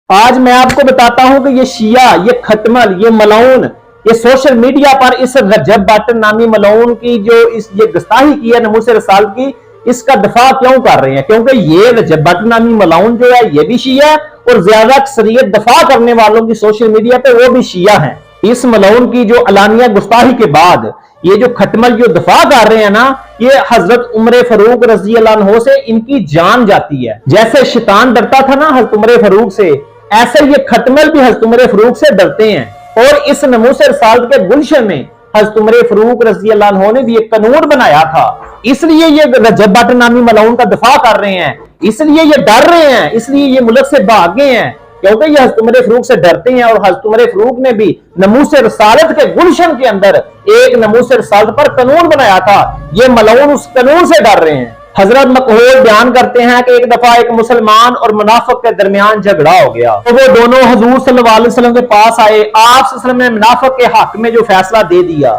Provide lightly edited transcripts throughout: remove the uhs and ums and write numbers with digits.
آج میں آپ کو بتاتا ہوں کہ یہ شیعہ، یہ ختمل، یہ ملعون، یہ سوشل میڈیا پر اس رجب بٹن نامی ملعون کی جو یہ گستاخی کی ہے ناموس رسالت کی، اس کا دفاع کیوں کر رہے ہیں؟ کیونکہ یہ رجب بٹن نامی ملعون جو ہے یہ بھی شیعہ ہے، اور زیادہ اکثریت دفاع کرنے والوں کی سوشل میڈیا پہ وہ بھی شیعہ ہیں۔ اس ملعون کی جو علانیہ گستاخی کے بعد یہ جو ختمل جو دفاع کر رہے ہیں نا، یہ حضرت عمر فاروق رضی اللہ عنہ سے ان کی جان جاتی ہے۔ جیسے شیطان ڈرتا تھا نا حضرت عمر فاروق سے، ایسے یہ ختمل بھی حضرت عمر فاروق سے ڈرتے ہیں۔ اور اس ناموس رسالت کے گلشن میں حضرت عمر فاروق رضی اللہ عنہ نے بھی ایک قانون بنایا تھا، اس لیے یہ رجب بٹن نامی ملعون کا دفاع کر رہے ہیں، اس لیے یہ ڈر رہے ہیں، اس لیے یہ ملک سے بھاگ گئے ہیں، کیونکہ یہ حضرت عمر فاروق سے ڈرتے ہیں۔ اور حضرت عمر فاروق نے بھی ناموس رسالت کے گلشن کے اندر ایک ناموس رسالت پر قانون بنایا تھا، یہ ملعون اس قانون سے ڈر رہے ہیں۔ حضرت مقہول بیان کرتے ہیں کہ ایک دفعہ ایک مسلمان اور منافق کے درمیان جھگڑا ہو گیا، تو وہ دونوں حضور صلی اللہ علیہ وسلم کے پاس آئے۔ آپ صلی اللہ علیہ وسلم نے منافق کے حق میں جو فیصلہ دے دیا،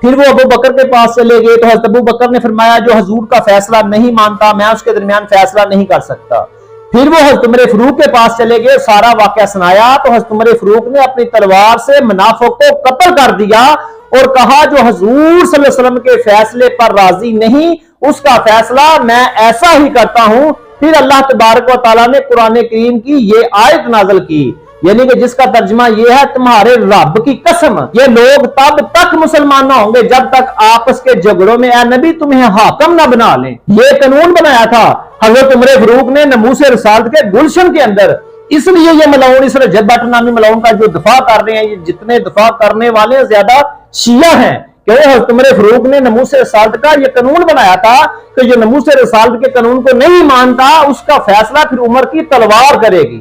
پھر وہ ابو بکر کے پاس چلے گئے تو حضرت ابو بکر نے فرمایا جو حضور کا فیصلہ نہیں مانتا میں اس کے درمیان فیصلہ نہیں کر سکتا۔ پھر وہ حضرت عمر فاروق کے پاس چلے گئے، سارا واقعہ سنایا تو حضرت عمر فاروق نے اپنی تلوار سے منافق کو قتل کر دیا اور کہا جو حضور صلی اللہ علیہ وسلم کے فیصلے پر راضی نہیں اس کا فیصلہ میں ایسا ہی کرتا ہوں۔ پھر اللہ تبارک و تعالیٰ نے قرآن کریم کی یہ آیت نازل کی، یعنی کہ جس کا ترجمہ یہ ہے تمہارے رب کی قسم یہ لوگ تب تک مسلمان نہ ہوں گے جب تک آپس کے جھگڑوں میں اے نبی تمہیں حاکم نہ بنا لیں۔ یہ قانون بنایا تھا حضرت عمر فاروق نے ناموس رسالت کے گلشن کے اندر، اس لیے یہ ملعون اس رجب بٹن نامی ملعون کا جو دفاع کر رہے ہیں، یہ جتنے دفاع کرنے والے ہیں زیادہ شیعہ ہیں، کہ حضرت عمر فاروق نے ناموس رسالت کا یہ قانون بنایا تھا کہ جو ناموس رسالت کے قانون کو نہیں مانتا اس کا فیصلہ پھر عمر کی تلوار کرے گی۔